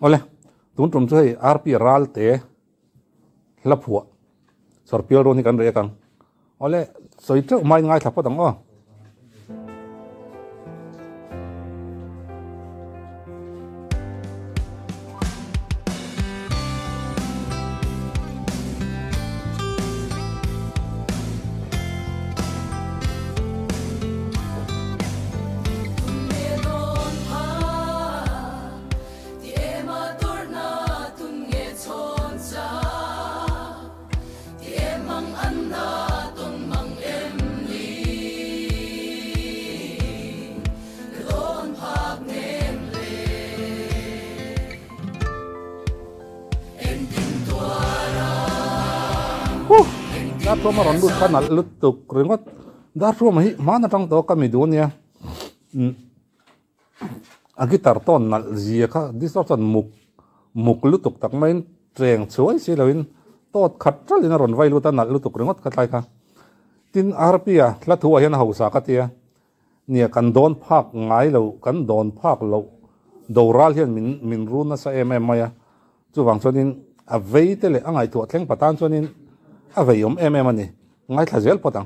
ole tun trum choi RP ral te la phua sorpial ro ni kan re kang ole soi tre mai ngai thap dang o đã thua mà rắn đút khăn nát lướt tục rồi ngót đã thua mà má nó trong đó cái mì đuôn nha guitar ton nát gì cả distortion mục lướt tục tắc mấy trèn chuối xí là tốt khát rất là rắn vay lướt ta nát lướt tục rồi ngót cái tai cả tin RP à là thua hiện hậu sa cái tia nè cần đón phạc ngay lâu cần đón phạc lâu đầu ra hiện mình run nó sẽ em mày à chú vàng cho nên à vậy thế là anh ấy thua thèn bắt tan cho nên à vậy em anh này ngay là dễ bắt tăng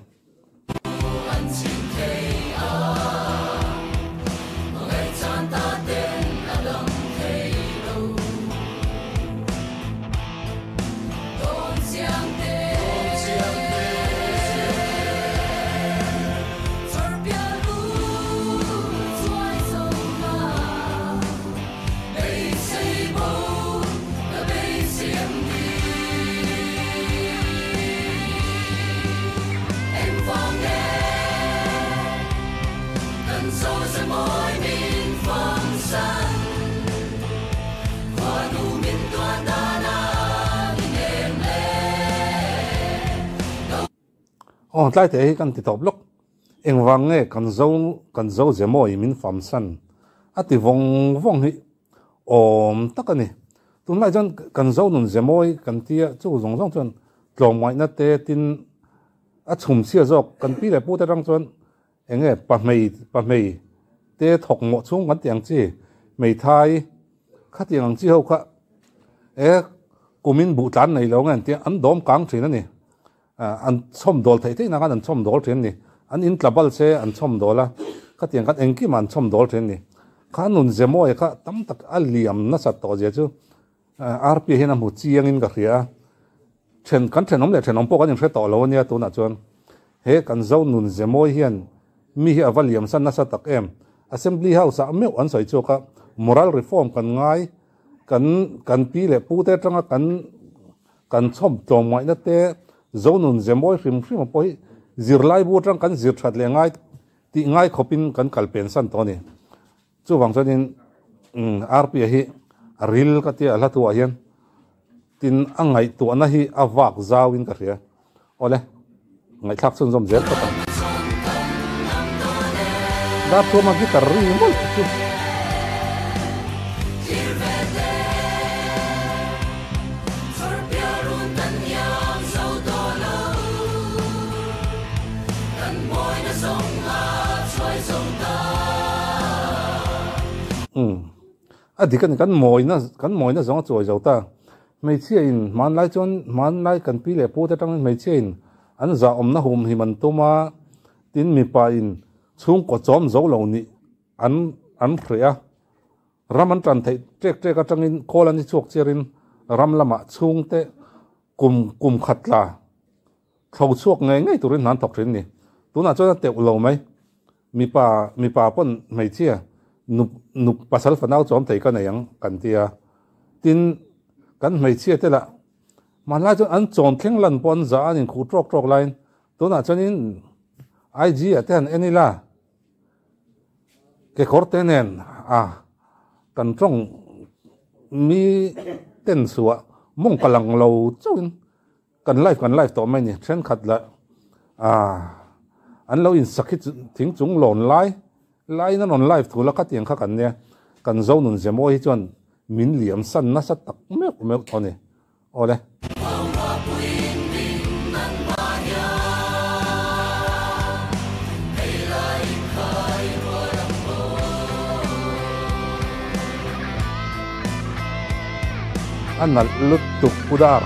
lại thế kan ti top lok eng wang nge kan zo zemoi min fam san ati vong hi om takani tun lai jan kan zo nun zemoi kan tia chu zong chon tlom mai na te tin a chum sia jok kan pi le pu ta rang chon enge pa mei te thok mo chung kan tiang chi mei thai kha tiang chi ho kha e kumin bu tlan nei lo ngan tia an dom kang thina ni an chom dol thei na kan an chom dol thren ni an in tlabal se an chom dola ka tiang kan engki man chom dol thren ni kha nun zemo e kha tam tak aliam na sa to je chu RP hena mu chiang in ka khia then om le then om po kan thre to lo nia tu na chon he kan zo nun zemo hian mi hi avaliam san na sa tak em assembly house a me an soi chu ka moral reform kan ngai kan pi le pu te tanga kan chom tom mai na te zonun zemoi hrim poi zirlai bu tang kan zir that le ngai ti ngai khopin kan kalpen san to ni chu wang chonin RP hi ril ka ti ala tu hian tin angai tu na hi awak zawin ka ria ole ngai thak chun zom zel ka ta da tu ma gitar ri mol chu adikan kan moi na zong choi zo ta mei chia in man lai kan pi le pu ta tang mei chia in an za om na hum hi man toma tin mi pa in chung ko chom zo lo ni an khria raman tran thei trek ka tang in kolan ni chok cherin ram lama chung te kum khatla thau chuak ngai turin nan thok rin ni tuna chona te lo mai mi pa pon mei chia nup pasal fanau chom thei ka nayang kan tia tin kan mei chia te la man la chon an chom thleng lan pon za anin khu trok line tuna chonin IG atan enila ke korte nen kan trong mi ten suwa mong kalang lo chuin kan live to mai ni thren khat la an lo in sakit thing chung lon lai na non live thula ka tiang kha kan ne kan zo nun zemo hi chon min liam san na sa tak me thone ole anal lutuk pudar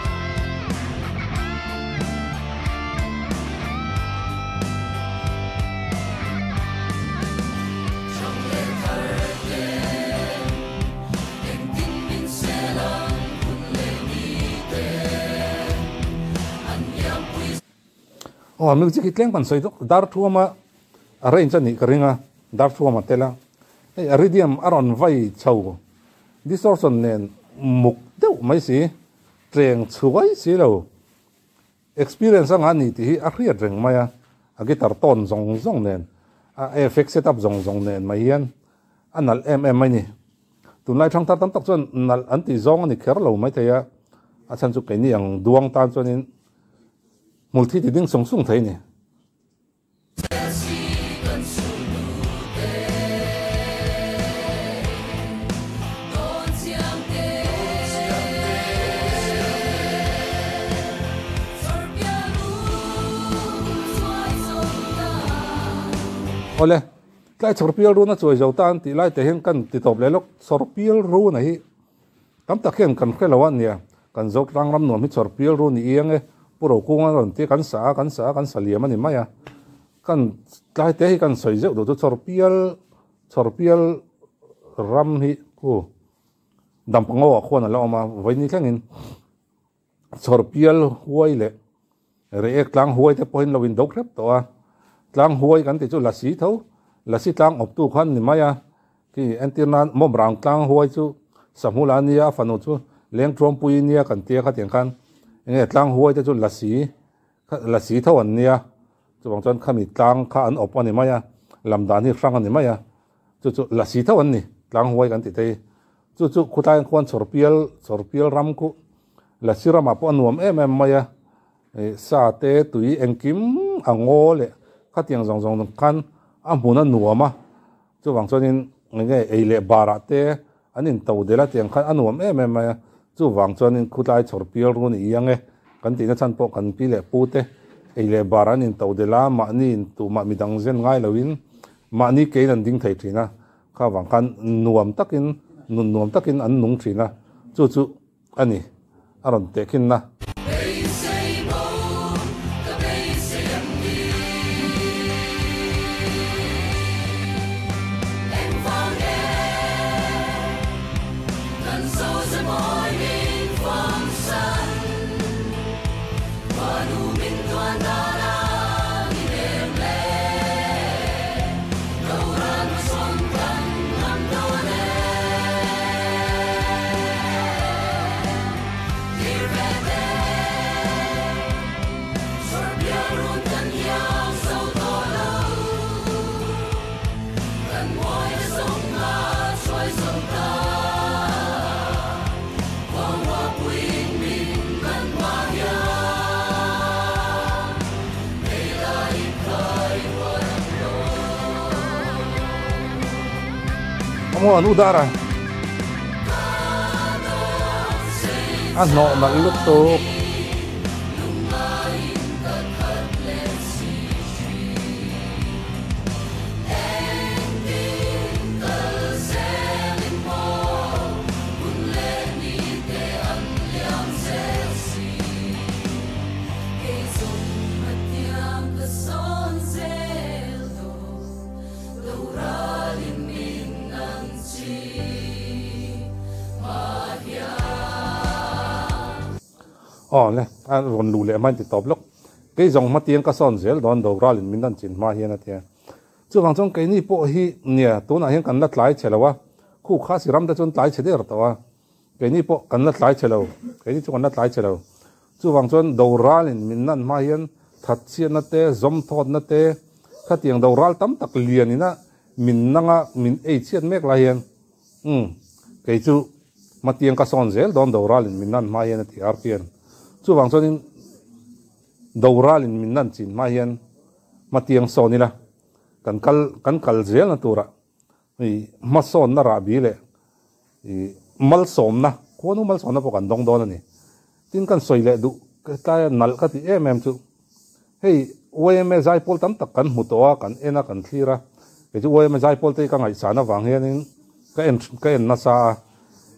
music itleng pan soi dok dar thuama arrange ani karinga dar thuama tela iridium aron vai chau distortion nen muk deuh mai si treng chuai si lo experience ang ani ti a hriat reng maya a guitar ton zong zong nen a effect setup zong zong nen mai hian anal mai ni tunlai thang tar tam tak chon nal anti zong ani kher lo mai thaya a chan chu ke ni ang duang tan chonin multi ti ding song sung thai ni ole kai sorpial ru na choi zo tan ti lai te hen kan ti top le lok sorpial ru na hi kam ta khen kan khelawan nia kan zo tang ram nom hi sorpial ru ni eng e puro kunga ron ti kan sa liam ani maya kan lai te hi kan soi zo do sorpial ram hi ku dam pango ko na lo ma voi ni tlangin sorpial huai le re ek tlang huai te point lo win dok rep to a tlang huai kan ti chu la si tho la si tlang op tu khan ni maya ki antina mom rang tlang huai chu samula nia fanu chu leng trom pui nia kan tia kha tiang khan nge tlang huai te chu la si tho an nia chu bang chon khami tlang kha an op ani maya lamdan hi frang ani maya chu la si tho an ni tlang huai kan ti te chu khutai khon sorpial ram ku la sirama po anuam maya sa te tui engkim angole khatiang zong zong kan amuna nuama chu wang chonin nge eile bara te anin tawdela tiang khan anuam ma chu wang chonin khutai sorpial ru ni yange kan ti na chan po kan pi le pu te eile bara nin tawdela ma nin tu ma midang zen ngai lawin ma ni ke nan ding thai thina kha wang kan nuam takin an nung thina chu ani aron te khin na mo anu dara ano nagluto le an ron lu le man ti top lok ke jong ma tiang ka son zel don do ral min dan chin ma hian atia chu wang chong ke ni po hi nia tu na hian kan la tlai chelawa khu kha siram da chon tlai chede rtawa ke ni po kan la tlai chelo ke ni chu kan la tlai chelo chu wang chon do ral min nan ma hian that chian na te zom thot na te kha tiang do ral tam tak lian ina min nanga min ei chiat mek la hian ke chu ma tiang ka son zel don do ral min nan ma hian ti arpian chu wang chonin doral in minnan chin ma hian matiang sonila kan kal zel na tura i ma son na ra bi le i mal som na ko nu mal son na po kan dong don ani tin kan soile du ta nal ka ti chu hei OM zai pol tam tak kan mutoa kan ena kan thira ke chu OM zai pol te ka ngai sana wang hian in ka en na sa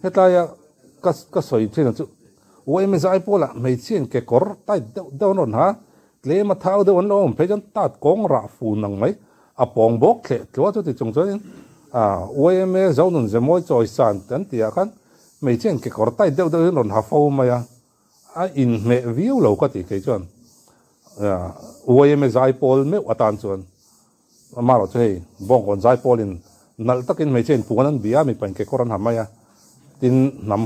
hetaya ka soi chen chu oi me zai pola mei chen ke kor tai deu non ha tle ma thau de on lom pe jan tat kong ra fu nang mai a pong bok khle tlo chu ti chung chuan oi me zau nun ze moi choi san tan tia khan mei chen ke kor tai deu deu non ha fo ma ya a in me view lo ka ti ke chuan oi me zai pol me atan chuan ma ro che bong kon zai polin nal takin mei chen puan an bia mi pan ke koran ha ma ya tin nam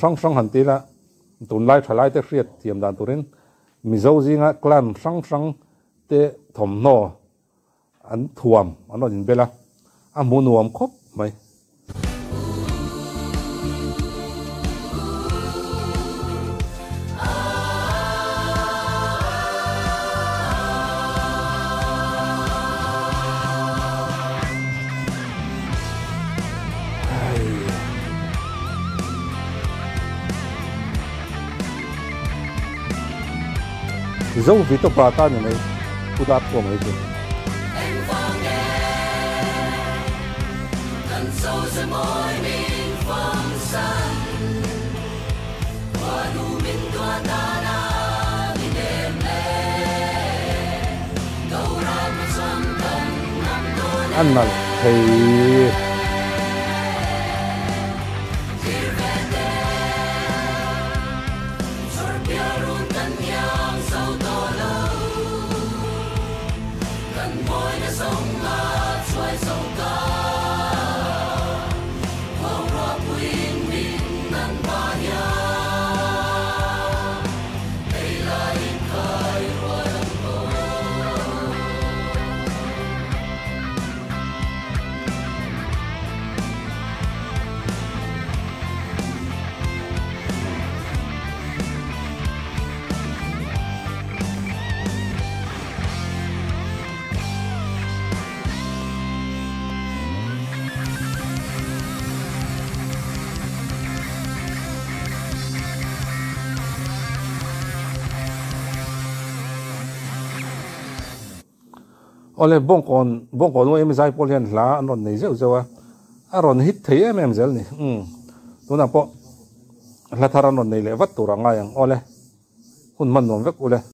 sang han ti la tun lai thalai te hriat thiam dan turin mizo zinga clan sang te thom no an thuam an in bela a mu nuam khop mai dấu vì tôi bà ta này tôi đã của mấy chuyện ăn mà thì ole bong kon no em zai polian la anon nei zeu zewa aron hit thei em zel ni tuna po la thara non nei le wat turanga yang ole hun man nom vek ule